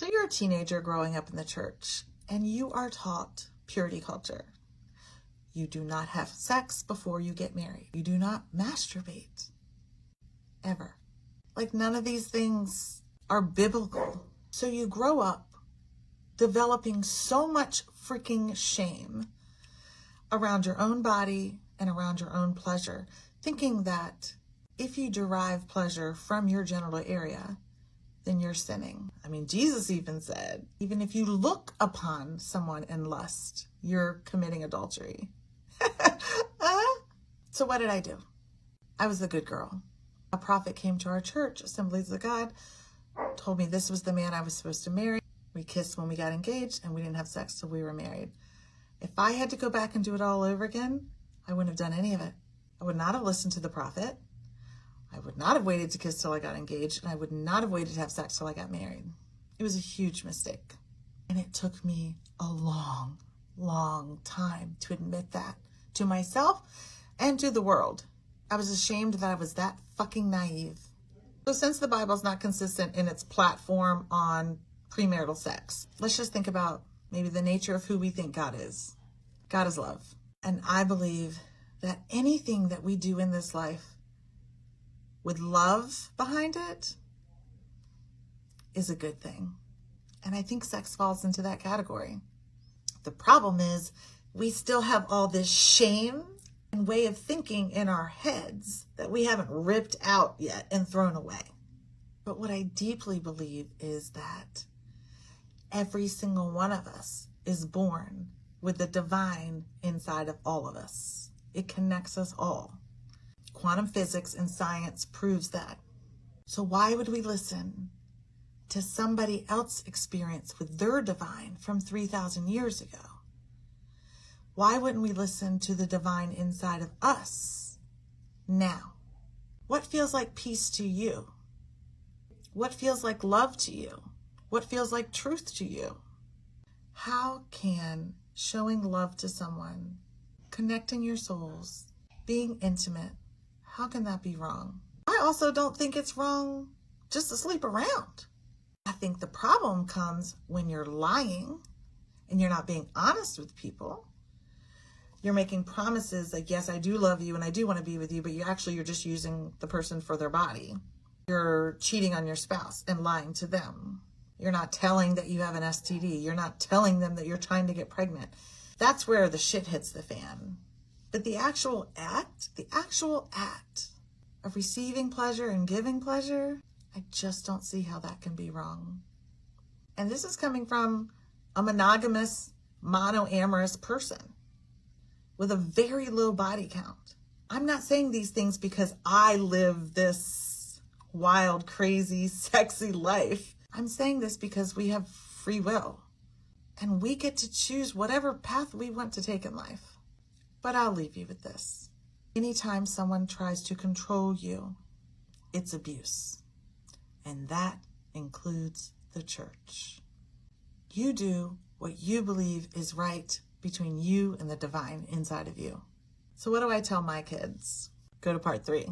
So you're a teenager growing up in the church, and you are taught purity culture. You do not have sex before you get married. You do not masturbate. Ever. Like, none of these things are biblical. So you grow up developing so much freaking shame around your own body and around your own pleasure, thinking that if you derive pleasure from your genital area, then you're sinning. I mean, Jesus even said, even if you look upon someone in lust, you're committing adultery. So what did I do? I was the good girl. A prophet came to our church, Assemblies of God, told me this was the man I was supposed to marry. We kissed when we got engaged, and we didn't have sex till we were married. If I had to go back and do it all over again, I wouldn't have done any of it. I would not have listened to the prophet. I would not have waited to kiss till I got engaged, and I would not have waited to have sex till I got married. It was a huge mistake. And it took me a long, long time to admit that to myself and to the world. I was ashamed that I was that fucking naive. So since the Bible's not consistent in its platform on premarital sex, let's just think about maybe the nature of who we think God is. God is love. And I believe that anything that we do in this life with love behind it is a good thing. And I think sex falls into that category. The problem is we still have all this shame and way of thinking in our heads that we haven't ripped out yet and thrown away. But what I deeply believe is that every single one of us is born with the divine inside of all of us. It connects us all. Quantum physics and science proves that. So why would we listen to somebody else's experience with their divine from 3,000 years ago? Why wouldn't we listen to the divine inside of us now? What feels like peace to you? What feels like love to you? What feels like truth to you? How can showing love to someone, connecting your souls, being intimate, how can that be wrong? I also don't think it's wrong just to sleep around. I think the problem comes when you're lying and you're not being honest with people. You're making promises like, yes, I do love you and I do want to be with you, but you're just using the person for their body. You're cheating on your spouse and lying to them. You're not telling that you have an STD. You're not telling them that you're trying to get pregnant. That's where the shit hits the fan. But the actual act of receiving pleasure and giving pleasure, I just don't see how that can be wrong. And this is coming from a monogamous, monoamorous person with a very low body count. I'm not saying these things because I live this wild, crazy, sexy life. I'm saying this because we have free will and we get to choose whatever path we want to take in life. But I'll leave you with this. Anytime someone tries to control you, it's abuse. And that includes the church. You do what you believe is right between you and the divine inside of you. So what do I tell my kids? Go to part 3.